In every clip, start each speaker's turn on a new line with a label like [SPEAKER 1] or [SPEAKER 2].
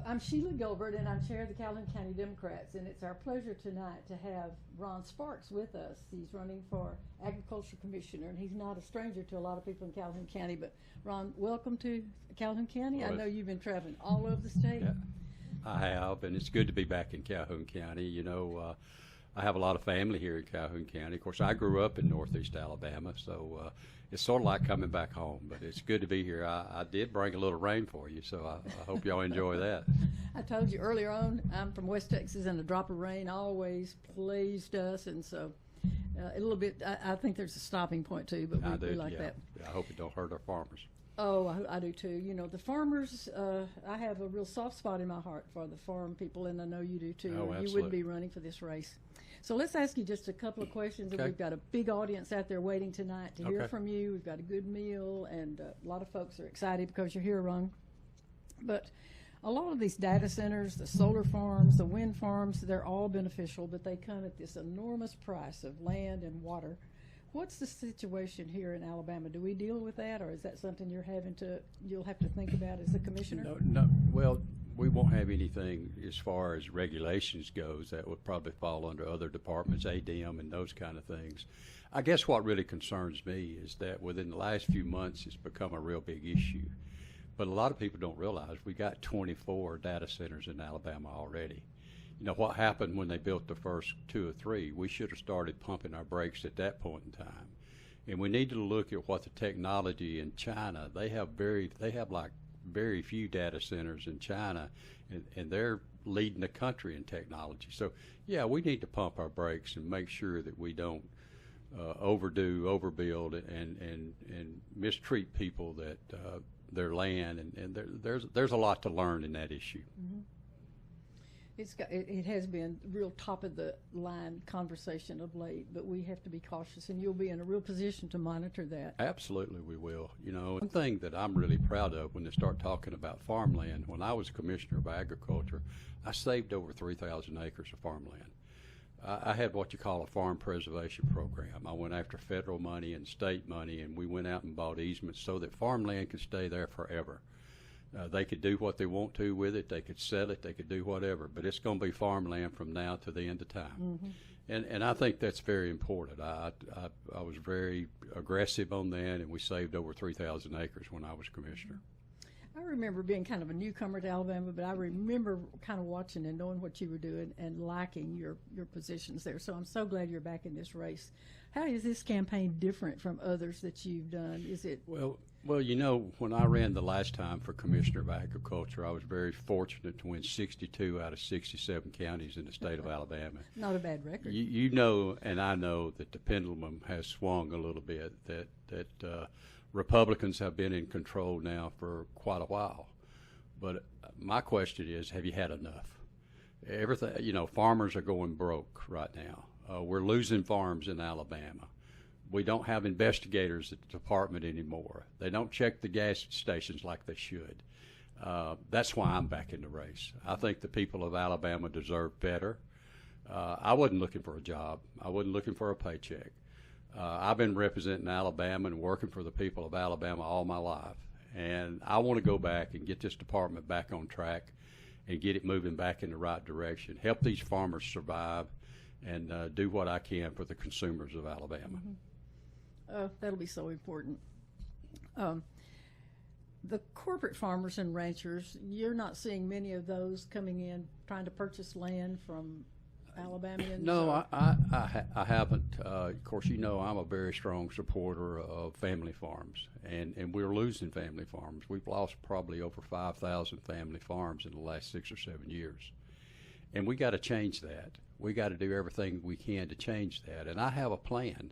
[SPEAKER 1] I'm Sheila Gilbert, and I'm chair of the Calhoun County Democrats, and it's our pleasure tonight to have Ron Sparks with us. He's running for Agriculture Commissioner, and he's not a stranger to a lot of people in Calhoun County. But Ron, welcome to Calhoun County. I know you've been traveling all over the state.
[SPEAKER 2] Yeah, I have, and it's good to be back in Calhoun County. You know, I have a lot of family here in Calhoun County. Of course, I grew up in Northeast Alabama, so it's sort of like coming back home, but it's good to be here. I did bring a little rain for you, so I hope y'all enjoy that.
[SPEAKER 1] I told you earlier on, I'm from West Texas, and a drop of rain always pleased us, and so a little bit, I think there's a stopping point too, but we like that.
[SPEAKER 2] Yeah, I hope it don't hurt our farmers.
[SPEAKER 1] Oh, I do too. You know, the farmers, I have a real soft spot in my heart for the farm people, and I know you do too.
[SPEAKER 2] Oh, absolutely.
[SPEAKER 1] You wouldn't be running for this race. So let's ask you just a couple of questions.
[SPEAKER 2] Okay.
[SPEAKER 1] We've got a big audience out there waiting tonight to hear
[SPEAKER 2] Okay.
[SPEAKER 1] from you. We've got a good meal, and a lot of folks are excited because you're here, Ron. But a lot of these data centers, the solar farms, the wind farms, they're all beneficial, but they come at this enormous price of land and water. What's the situation here in Alabama? Do we deal with that, or is that something you'll have to think about as the commissioner?
[SPEAKER 2] No. Well, we won't have anything as far as regulations goes. That would probably fall under other departments, ADM and those kind of things. I guess what really concerns me is that within the last few months, it's become a real big issue. But a lot of people don't realize we got 24 data centers in Alabama already. You know, what happened when they built the first 2 or 3, we should have started pumping our brakes at that point in time. And we need to look at what the technology in China, they have like very few data centers in China, and they're leading the country in technology. So yeah, we need to pump our brakes and make sure that we don't overbuild and mistreat people that their land, and there's a lot to learn in that issue.
[SPEAKER 1] Mm-hmm. It has been real top of the line conversation of late, but we have to be cautious, and you'll be in a real position to monitor that.
[SPEAKER 2] Absolutely, we will. You know, one thing that I'm really proud of when they start talking about farmland, when I was Commissioner of Agriculture, I saved over 3,000 acres of farmland. I had what you call a farm preservation program. I went after federal money and state money, and we went out and bought easements so that farmland could stay there forever. They could do what they want to with it. They could sell it. They could do whatever. But it's going to be farmland from now to the end of time. Mm-hmm. And I think that's very important. I was very aggressive on that, and we saved over 3,000 acres when I was commissioner.
[SPEAKER 1] I remember being kind of a newcomer to Alabama, but I remember kind of watching and knowing what you were doing and liking your positions there. So I'm so glad you're back in this race. How is this campaign different from others that you've done? Is it
[SPEAKER 2] Well, you know, when I ran the last time for Commissioner of Agriculture, I was very fortunate to win 62 out of 67 counties in the state of Alabama.
[SPEAKER 1] Not a bad record.
[SPEAKER 2] You know, and I know that the pendulum has swung a little bit, that Republicans have been in control now for quite a while. But my question is, have you had enough? Everything, you know, farmers are going broke right now. We're losing farms in Alabama. We don't have investigators at the department anymore. They don't check the gas stations like they should. That's why I'm back in the race. I think the people of Alabama deserve better. I wasn't looking for a job. I wasn't looking for a paycheck. I've been representing Alabama and working for the people of Alabama all my life. And I want to go back and get this department back on track and get it moving back in the right direction, help these farmers survive, and do what I can for the consumers of Alabama.
[SPEAKER 1] Mm-hmm. That'll be so important. The corporate farmers and ranchers, you're not seeing many of those coming in trying to purchase land from Alabamians?
[SPEAKER 2] No, I haven't. Of course, you know I'm a very strong supporter of family farms, and we're losing family farms. We've lost probably over 5,000 family farms in the last 6 or 7 years. And we got to change that. We got to do everything we can to change that. And I have a plan.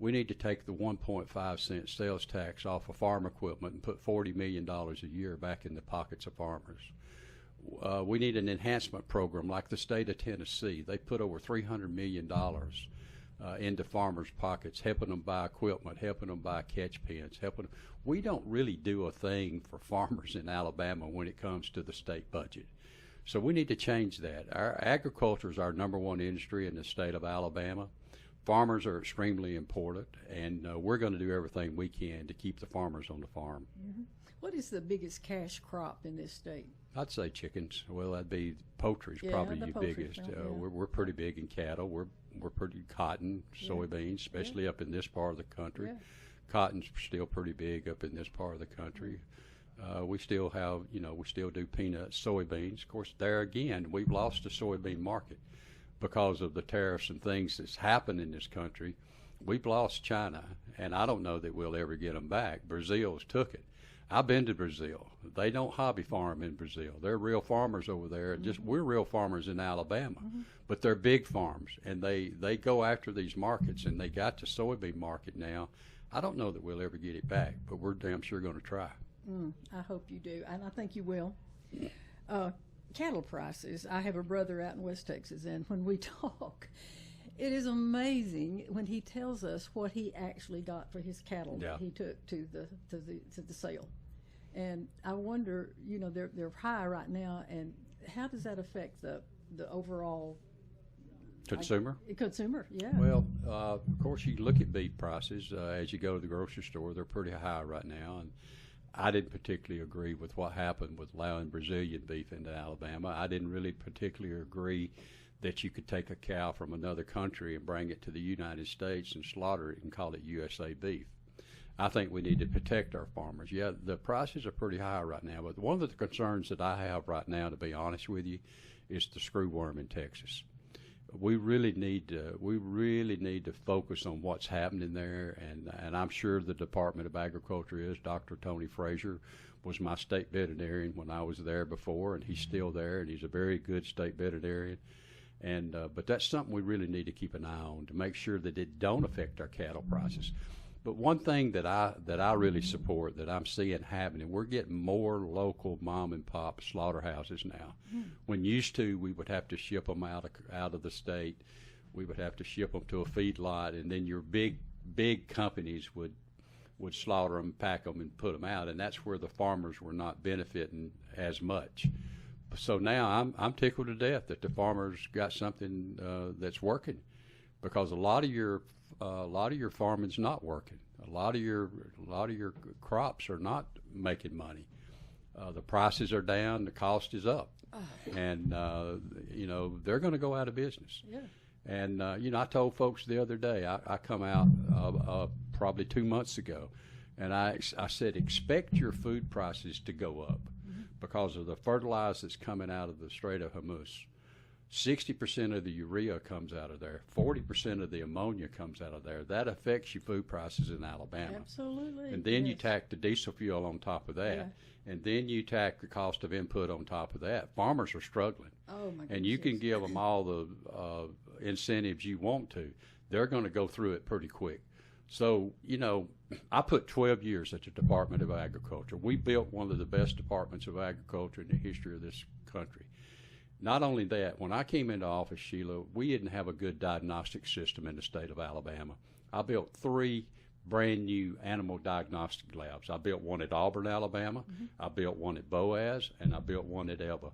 [SPEAKER 2] We need to take the 1.5 cent sales tax off of farm equipment and put $40 million a year back in the pockets of farmers. We need an enhancement program like the state of Tennessee. They put over $300 million into farmers' pockets, helping them buy equipment, helping them buy catch pens, helping them. We don't really do a thing for farmers in Alabama when it comes to the state budget. So we need to change that. Our agriculture is our #1 industry in the state of Alabama. farmers are extremely important, and we're going to do everything we can to keep the farmers on the farm.
[SPEAKER 1] Mm-hmm. What is the biggest cash crop in this state?
[SPEAKER 2] I'd say chickens. Well, that'd be poultry's probably
[SPEAKER 1] the
[SPEAKER 2] your
[SPEAKER 1] poultry
[SPEAKER 2] biggest.
[SPEAKER 1] farm, yeah.
[SPEAKER 2] We're pretty big in cattle. We're pretty cotton, soybeans, especially up in this part of the country.
[SPEAKER 1] Yeah.
[SPEAKER 2] Cotton's still pretty big up in this part of the country. We still have, we still do peanuts, soybeans. Of course, there again, we've lost the soybean market because of the tariffs and things that's happened in this country. We've lost China, and I don't know that we'll ever get them back. Brazil's took it. I've been to Brazil. They don't hobby farm in Brazil. They're real farmers over there. Just we're real farmers in Alabama, but they're big farms, and they go after these markets, and they got the soybean market now. I don't know that we'll ever get it back, but we're damn sure going to try.
[SPEAKER 1] I hope you do, and I think you will. Cattle prices. I have a brother out in West Texas, and when we talk, it is amazing when he tells us what he actually got for his cattle that he took to the sale. And I wonder, they're high right now, and how does that affect the overall
[SPEAKER 2] Consumer?
[SPEAKER 1] Consumer, yeah.
[SPEAKER 2] Well, of course, you look at beef prices as you go to the grocery store. They're pretty high right now, and I didn't particularly agree with what happened with allowing Brazilian beef into Alabama. I didn't really particularly agree that you could take a cow from another country and bring it to the United States and slaughter it and call it USA beef. I think we need to protect our farmers. Yeah, the prices are pretty high right now, but one of the concerns that I have right now, to be honest with you, is the screwworm in Texas. We really need to focus on what's happening there, and I'm sure the Department of Agriculture is. Dr. Tony Frazier was my state veterinarian when I was there before, and he's still there, and he's a very good state veterinarian. And but that's something we really need to keep an eye on to make sure that it don't affect our cattle prices. But one thing that I really support, that I'm seeing happening, we're getting more local mom and pop slaughterhouses now. When used to, we would have to ship them out of the state. We would have to ship them to a feedlot, and then your big companies would slaughter them, pack them, and put them out, and that's where the farmers were not benefiting as much. So now I'm tickled to death that the farmers got something that's working, because a lot of your farming's not working. A lot of your crops are not making money. The prices are down, the cost is up, and they're going to go out of business.
[SPEAKER 1] Yeah.
[SPEAKER 2] And I told folks the other day, I come out probably 2 months ago, and I said, expect your food prices to go up because of the fertilizer that's coming out of the Strait of Hormuz. 60% of the urea comes out of there. 40% of the ammonia comes out of there. That affects your food prices in Alabama.
[SPEAKER 1] Absolutely.
[SPEAKER 2] And then you tack the diesel fuel on top of that.
[SPEAKER 1] Yeah.
[SPEAKER 2] And then you tack the cost of input on top of that. Farmers are struggling.
[SPEAKER 1] Oh, my goodness.
[SPEAKER 2] And you can give them all the incentives you want to. They're going to go through it pretty quick. So, I put 12 years at the Department of Agriculture. We built one of the best departments of agriculture in the history of this country. Not only that, when I came into office, Sheila, we didn't have a good diagnostic system in the state of Alabama. I built 3 brand new animal diagnostic labs. I built one at Auburn, Alabama. I built one at Boaz, and I built one at Elba.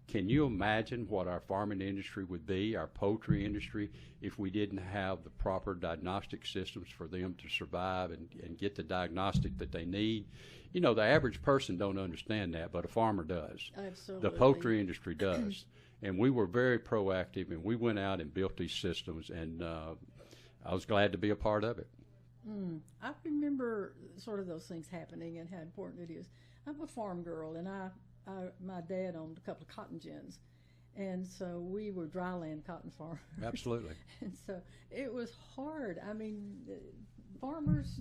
[SPEAKER 2] Can you imagine what our farming industry would be, our poultry industry, if we didn't have the proper diagnostic systems for them to survive and get the diagnostic that they need? The average person don't understand that, but a farmer does.
[SPEAKER 1] Absolutely.
[SPEAKER 2] The poultry industry does. And we were very proactive, and we went out and built these systems, and I was glad to be a part of it.
[SPEAKER 1] I remember sort of those things happening and how important it is. I'm a farm girl, and my dad owned a couple of cotton gins, and so we were dryland cotton farmers.
[SPEAKER 2] Absolutely.
[SPEAKER 1] And so it was hard. I mean, farmers,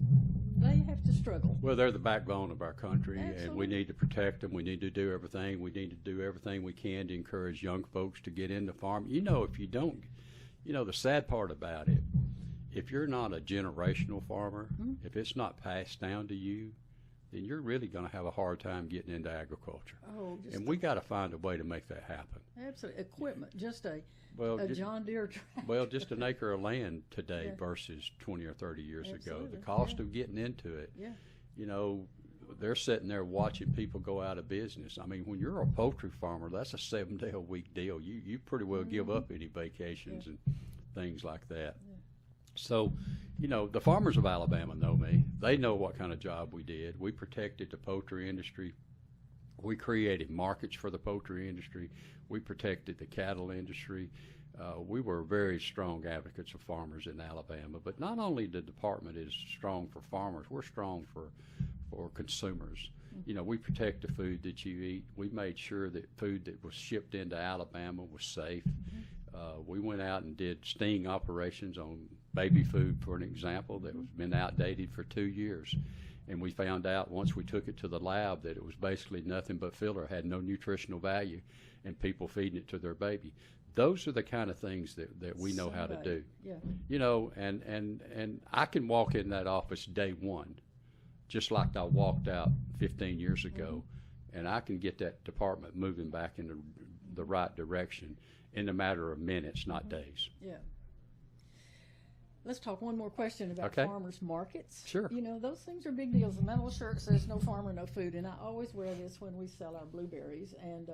[SPEAKER 1] they have to struggle.
[SPEAKER 2] Well, they're the backbone of our country,
[SPEAKER 1] Absolutely.
[SPEAKER 2] and we need to protect them. We need to do everything. We need to do everything we can to encourage young folks to get into farm. If you don't, the sad part about it, if you're not a generational farmer, if it's not passed down to you, then you're really going to have a hard time getting into agriculture. And we got to find a way to make that happen.
[SPEAKER 1] Absolutely. Equipment, just a
[SPEAKER 2] just,
[SPEAKER 1] John Deere tractor.
[SPEAKER 2] Well, just an acre of land today
[SPEAKER 1] Yeah.
[SPEAKER 2] versus 20 or 30 years ago.
[SPEAKER 1] Absolutely.
[SPEAKER 2] The cost
[SPEAKER 1] Yeah.
[SPEAKER 2] of getting into it,
[SPEAKER 1] Yeah.
[SPEAKER 2] they're sitting there watching people go out of business. I mean, when you're a poultry farmer, that's a 7-day-a-week deal. You pretty well give up any vacations and things like that. So, you know, the farmers of Alabama know me. They know what kind of job we did. We protected the poultry industry. We created markets for the poultry industry. We protected the cattle industry. We were very strong advocates of farmers in Alabama. But not only the department is strong for farmers, we're strong for consumers. You know, we protect the food that you eat. We made sure that food that was shipped into Alabama was safe. We went out and did sting operations on baby food, for an example, that was been outdated for 2 years. And we found out once we took it to the lab that it was basically nothing but filler, had no nutritional value, and people feeding it to their baby. Those are the kind of things that we know how to do.
[SPEAKER 1] Yeah.
[SPEAKER 2] You know, and I can walk in that office day one, just like I walked out 15 years ago, and I can get that department moving back in the right direction in a matter of minutes, not days.
[SPEAKER 1] Yeah. Let's talk one more question about
[SPEAKER 2] Okay.
[SPEAKER 1] farmers markets.
[SPEAKER 2] Sure.
[SPEAKER 1] You know, those things are big deals. The metal shirt says no farmer, no food, and I always wear this when we sell our blueberries, and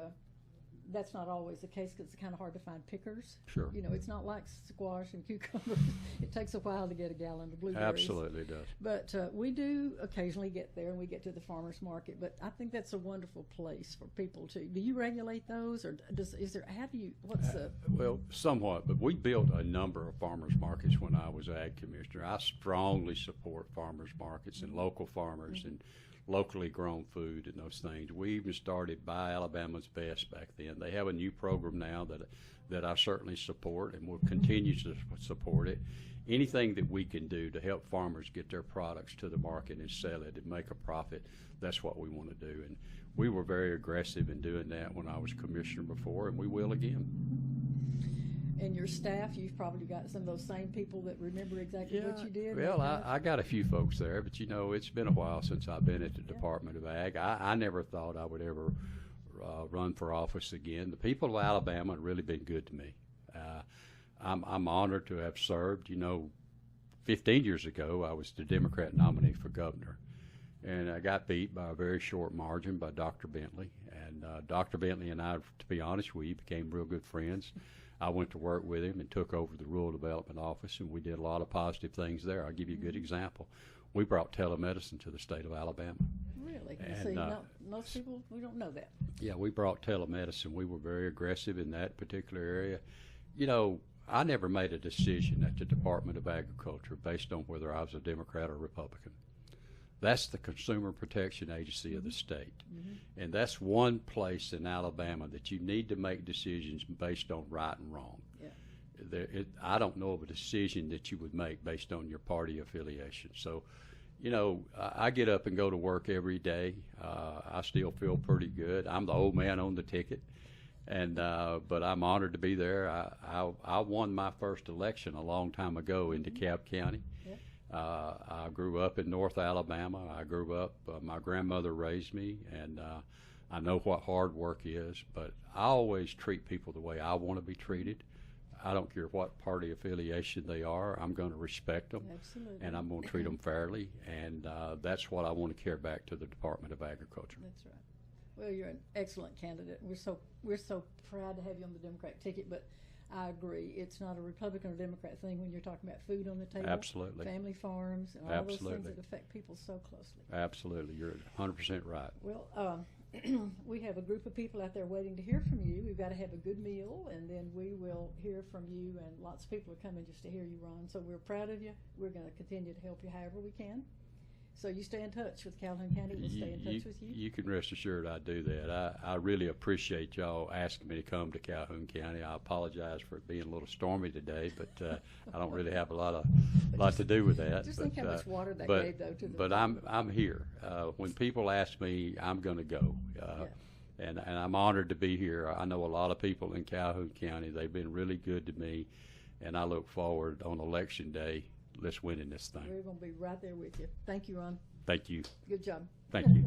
[SPEAKER 1] that's not always the case because it's kind of hard to find pickers.
[SPEAKER 2] Sure.
[SPEAKER 1] You know, it's not like squash and cucumbers. It takes a while to get a gallon of blueberries.
[SPEAKER 2] Absolutely it does.
[SPEAKER 1] But we do occasionally get there, and we get to the farmers market. But I think that's a wonderful place for people to. Do you regulate those, or is there? How do you? What's the?
[SPEAKER 2] Well, somewhat, but we built a number of farmers markets when I was ag commissioner. I strongly support farmers markets and local farmers and locally grown food and those things. We even started Buy Alabama's Best back then. They have a new program now that I certainly support and will continue to support it. Anything that we can do to help farmers get their products to the market and sell it and make a profit, that's what we want to do. And we were very aggressive in doing that when I was commissioner before, and we will again.
[SPEAKER 1] And your staff, you've probably got some of those same people that remember exactly what you did.
[SPEAKER 2] Well, I got a few folks there, but you know, it's been a while since I've been at the Department of Ag. I never thought I would ever run for office again. The people of Alabama have really been good to me. I'm honored to have served. You know, 15 years ago, I was the Democrat nominee for governor, and I got beat by a very short margin by Dr. Bentley. And Dr. Bentley and I, to be honest, we became real good friends. I went to work with him and took over the Rural Development Office, and we did a lot of positive things there. I'll give you a good example. We brought telemedicine to the state of Alabama.
[SPEAKER 1] Really?
[SPEAKER 2] And,
[SPEAKER 1] See, most people, we don't know that.
[SPEAKER 2] Yeah, we brought telemedicine. We were very aggressive in that particular area. You know, I never made a decision at the Department of Agriculture based on whether I was a Democrat or Republican. That's the Consumer Protection Agency of the state. And that's one place in Alabama that you need to make decisions based on right and wrong.
[SPEAKER 1] Yeah.
[SPEAKER 2] I don't know of a decision that you would make based on your party affiliation. So, you know, I get up and go to work every day. I still feel pretty good. I'm the old man on the ticket, and but I'm honored to be there. I won my first election a long time ago in DeKalb County. I grew up in North Alabama. I grew up, my grandmother raised me, and I know what hard work is, but I always treat people the way I want to be treated. I don't care what party affiliation they are. I'm going to respect them.
[SPEAKER 1] Absolutely.
[SPEAKER 2] And I'm going to treat them fairly, and that's what I want to carry back to the Department of Agriculture.
[SPEAKER 1] That's right. Well, you're an excellent candidate. We're so proud to have you on the Democratic ticket, but I agree. It's not a Republican or Democrat thing when you're talking about food on the table.
[SPEAKER 2] Absolutely.
[SPEAKER 1] Family farms and all those things that affect people so closely.
[SPEAKER 2] Absolutely. You're 100% right.
[SPEAKER 1] Well, we have a group of people out there waiting to hear from you. We've got to have a good meal, and then we will hear from you, and lots of people are coming just to hear you, Ron. So we're proud of you. We're going to continue to help you however we can. So you stay in touch with Calhoun County. We'll stay in touch with you.
[SPEAKER 2] You can rest assured I do that. I really appreciate y'all asking me to come to Calhoun County. I apologize for it being a little stormy today, but I don't really have a lot to do with that.
[SPEAKER 1] Just
[SPEAKER 2] but,
[SPEAKER 1] think how much water that gave, though, to the.
[SPEAKER 2] But I'm here. When people ask me, I'm going to go. And I'm honored to be here. I know a lot of people in Calhoun County. They've been really good to me, and I look forward on Election Day. Let's win in this thing.
[SPEAKER 1] We're going to be right there with you. Thank you, Ron.
[SPEAKER 2] Thank you.
[SPEAKER 1] Good job.
[SPEAKER 2] Thank you.